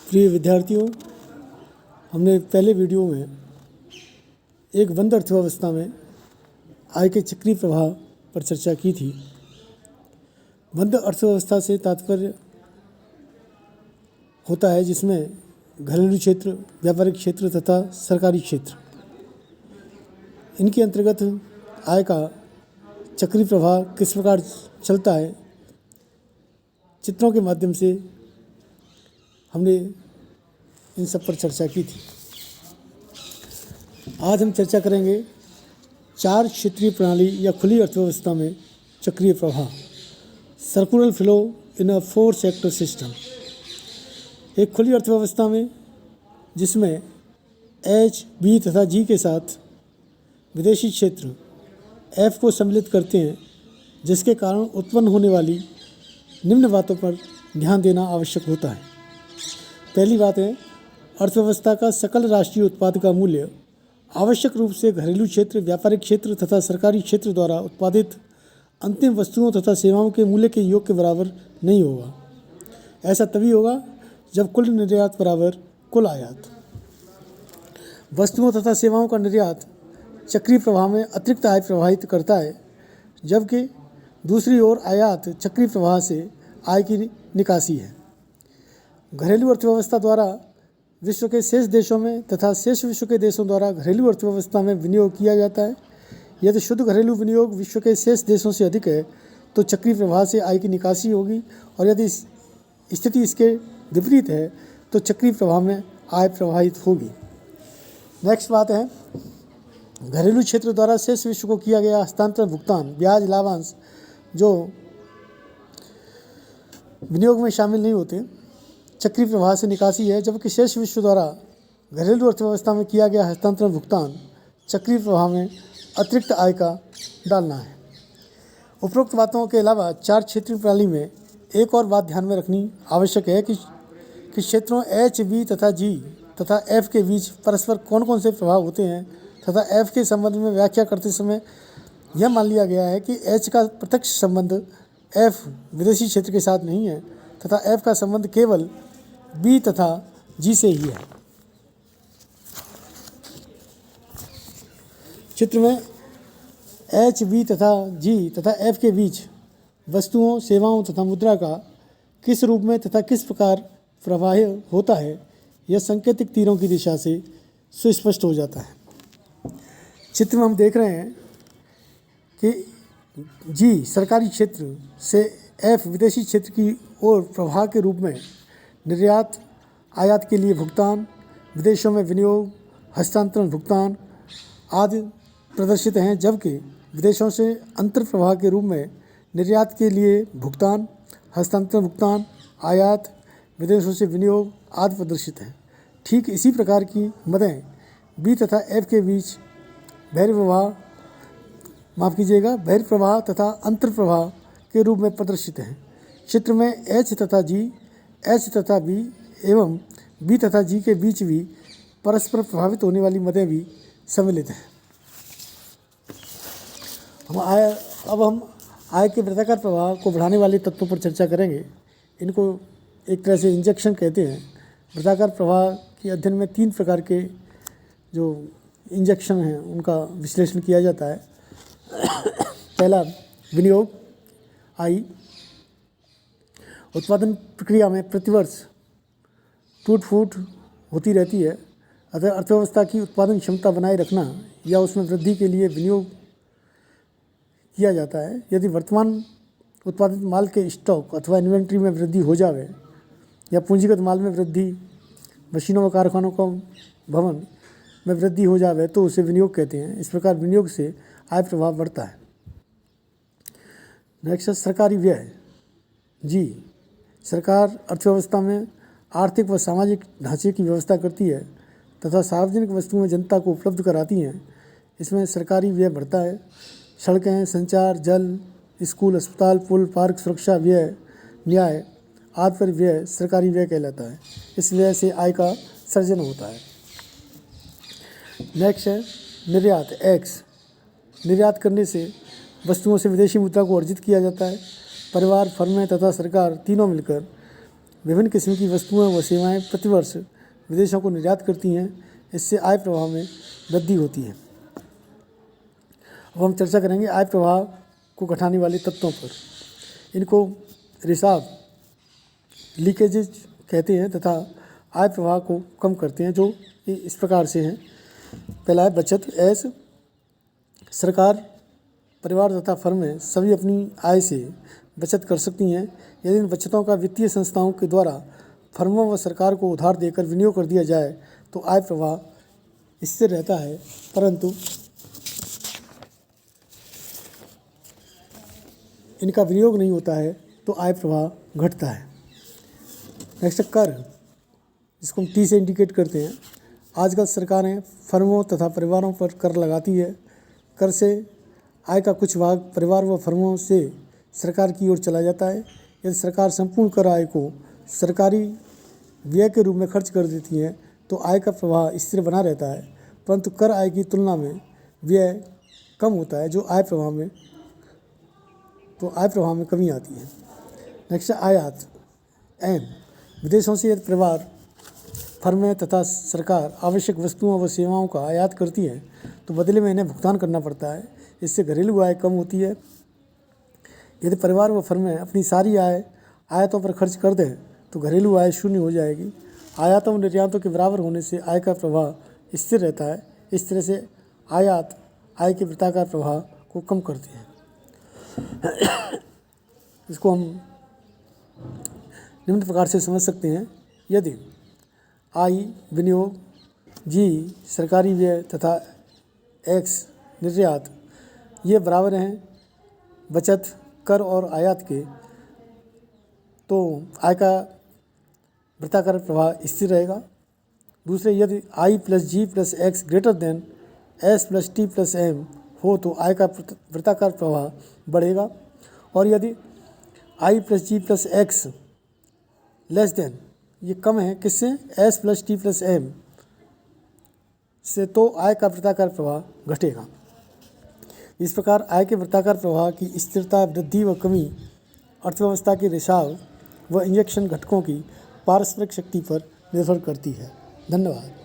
प्रिय विद्यार्थियों, हमने पहले वीडियो में एक बंद अर्थव्यवस्था में आय के चक्रीय प्रवाह पर चर्चा की थी। बंद अर्थव्यवस्था से तात्पर्य होता है जिसमें घरेलू क्षेत्र, व्यापारिक क्षेत्र तथा सरकारी क्षेत्र, इनके अंतर्गत आय का चक्रीय प्रवाह किस प्रकार चलता है, चित्रों के माध्यम से हमने इन सब पर चर्चा की थी। आज हम चर्चा करेंगे 4 क्षेत्रीय प्रणाली या खुली अर्थव्यवस्था में चक्रीय प्रवाह, circular flow in a 4 sector system. एक खुली अर्थव्यवस्था में जिसमें एच, बी तथा जी के साथ विदेशी क्षेत्र एफ को सम्मिलित करते हैं, जिसके कारण उत्पन्न होने वाली निम्न बातों पर ध्यान देना आवश्यक होता है। पहली बात है, अर्थव्यवस्था का सकल राष्ट्रीय उत्पाद का मूल्य आवश्यक रूप से घरेलू क्षेत्र, व्यापारिक क्षेत्र तथा सरकारी क्षेत्र द्वारा उत्पादित अंतिम वस्तुओं तथा सेवाओं के मूल्य के योग के बराबर नहीं होगा। ऐसा तभी होगा जब कुल निर्यात बराबर कुल आयात। वस्तुओं तथा सेवाओं का निर्यात चक्रीय प्रवाह में अतिरिक्त आय प्रवाहित करता है, जबकि दूसरी ओर आयात चक्रीय प्रवाह से आय की निकासी है। घरेलू अर्थव्यवस्था द्वारा विश्व के शेष देशों में तथा शेष विश्व के देशों द्वारा घरेलू अर्थव्यवस्था में विनियोग किया जाता है। यदि शुद्ध घरेलू विनियोग विश्व के शेष देशों से अधिक है तो चक्रीय प्रवाह से आय की निकासी होगी, और यदि स्थिति इसके विपरीत है तो चक्रीय प्रवाह में आय प्रवाहित होगी। नेक्स्ट बात है, घरेलू क्षेत्र द्वारा शेष विश्व को किया गया हस्तांतरण भुगतान, ब्याज, लाभांश जो विनियोग में शामिल नहीं होते, चक्रीय प्रवाह से निकासी है, जबकि शेष विश्व द्वारा घरेलू अर्थव्यवस्था में किया गया हस्तांतरण भुगतान चक्रीय प्रवाह में अतिरिक्त आय का डालना है। उपरोक्त बातों के अलावा 4 क्षेत्रीय प्रणाली में एक और बात ध्यान में रखनी आवश्यक है कि क्षेत्रों एच, बी तथा जी तथा एफ के बीच परस्पर कौन कौन से प्रभाव होते हैं तथा एफ के संबंध में व्याख्या करते समय यह मान लिया गया है कि एच का प्रत्यक्ष संबंध एफ विदेशी क्षेत्र के साथ नहीं है तथा एफ का संबंध केवल बी तथा जी से ही है। चित्र में एच, बी तथा जी तथा एफ के बीच वस्तुओं, सेवाओं तथा मुद्रा का किस रूप में तथा किस प्रकार प्रवाह होता है, यह सांकेतिक तीरों की दिशा से सुस्पष्ट हो जाता है। चित्र में हम देख रहे हैं कि जी सरकारी क्षेत्र से एफ विदेशी क्षेत्र की ओर प्रवाह के रूप में निर्यात, आयात के लिए भुगतान, विदेशों में विनियोग, हस्तांतरण भुगतान आदि प्रदर्शित हैं, जबकि विदेशों से अंतर प्रवाह के रूप में निर्यात के लिए भुगतान, हस्तांतरण भुगतान, आयात, विदेशों से विनियोग आदि प्रदर्शित हैं। ठीक इसी प्रकार की मदें बी तथा एफ के बीच बहिर्प्रवाह तथा अंतर प्रवाह के रूप में प्रदर्शित हैं। चित्र में एच तथा जी, एच तथा बी एवं बी तथा जी के बीच भी परस्पर प्रभावित होने वाली मदें भी सम्मिलित हैं। हम आय के वृत्ताकार प्रवाह को बढ़ाने वाले तत्वों पर चर्चा करेंगे। इनको एक तरह से इंजेक्शन कहते हैं। वृत्ताकार प्रवाह के अध्ययन में 3 प्रकार के जो इंजेक्शन हैं उनका विश्लेषण किया जाता है। पहला विनियोग, आई। उत्पादन प्रक्रिया में प्रतिवर्ष टूट फूट होती रहती है, अतः अर्थव्यवस्था की उत्पादन क्षमता बनाए रखना या उसमें वृद्धि के लिए विनियोग किया जाता है। यदि वर्तमान उत्पादित माल के स्टॉक अथवा इन्वेंट्री में वृद्धि हो जाए या पूंजीगत माल में वृद्धि, मशीनों व कारखानों का भवन में वृद्धि हो जाए तो उसे विनियोग कहते हैं। इस प्रकार विनियोग से आय प्रवाह बढ़ता है। नेक्स्ट है सरकारी व्यय। जी सरकार अर्थव्यवस्था में आर्थिक व सामाजिक ढांचे की व्यवस्था करती है तथा सार्वजनिक वस्तुएं जनता को उपलब्ध कराती हैं। इसमें सरकारी व्यय बढ़ता है। सड़कें, संचार, जल, स्कूल, अस्पताल, पुल, पार्क, सुरक्षा व्यय, न्याय आदि पर व्यय सरकारी व्यय कहलाता है। इस व्यय से आय का सृजन होता है। नेक्स्ट है निर्यात, एक्स। निर्यात करने से वस्तुओं से विदेशी मुद्रा को अर्जित किया जाता है। परिवार, फर्में तथा सरकार तीनों मिलकर विभिन्न किस्म की वस्तुएं व सेवाएं प्रतिवर्ष विदेशों को निर्यात करती हैं। इससे आय प्रवाह में वृद्धि होती है। अब हम चर्चा करेंगे आय प्रवाह को घटाने वाले तत्वों पर। इनको रिसाव, लीकेजेज कहते हैं तथा आय प्रवाह को कम करते हैं, जो इस प्रकार से हैं। पहला है बचत। ऐस सरकार, परिवार तथा फर्में सभी अपनी आय से बचत कर सकती हैं। यदि इन बचतों का वित्तीय संस्थाओं के द्वारा फर्मों व सरकार को उधार देकर विनियोग कर दिया जाए तो आय प्रवाह स्थिर रहता है, परंतु इनका विनियोग नहीं होता है तो आय प्रवाह घटता है। नेक्स्ट कर, जिसको हम टी से इंडिकेट करते हैं। आजकल सरकारें फर्मों तथा परिवारों पर कर लगाती है। कर से आय का कुछ भाग परिवार व फर्मों से सरकार की ओर चला जाता है। यदि सरकार संपूर्ण कर आय को सरकारी व्यय के रूप में खर्च कर देती है तो आय का प्रवाह स्थिर बना रहता है, परंतु कर आय की तुलना में व्यय कम होता है, जो आय प्रवाह में कमी आती है। नेक्स्ट आयात। एम, विदेशों से यदि परिवार, फर्में तथा सरकार आवश्यक वस्तुओं व सेवाओं का आयात करती है तो बदले में इन्हें भुगतान करना पड़ता है। इससे घरेलू आय कम होती है। यदि परिवार व फर्में अपनी सारी आय आयातों पर खर्च कर दें तो घरेलू आय शून्य हो जाएगी। आयातों व निर्यातों के बराबर होने से आय का प्रवाह स्थिर रहता है। इस तरह से आयात आय के वृत्ताकार प्रवाह को कम करते हैं। इसको हम निम्न प्रकार से समझ सकते हैं। यदि आई विनियोग, जी सरकारी व्यय तथा एक्स निर्यात ये बराबर हैं बचत, कर और आयात के, तो आय का वृत्ताकार प्रवाह स्थिर रहेगा। दूसरे, यदि I plus G plus X greater than S plus T plus M हो तो आय का वृत्ताकार प्रवाह बढ़ेगा। और यदि I plus G plus X less than, ये कम है किससे, S plus T plus M से, तो आय का वृत्ताकार प्रवाह घटेगा। इस प्रकार आय के वृत्ताकार प्रवाह की स्थिरता, वृद्धि व कमी अर्थव्यवस्था के रिसाव व इंजेक्शन घटकों की पारस्परिक शक्ति पर निर्भर करती है। धन्यवाद।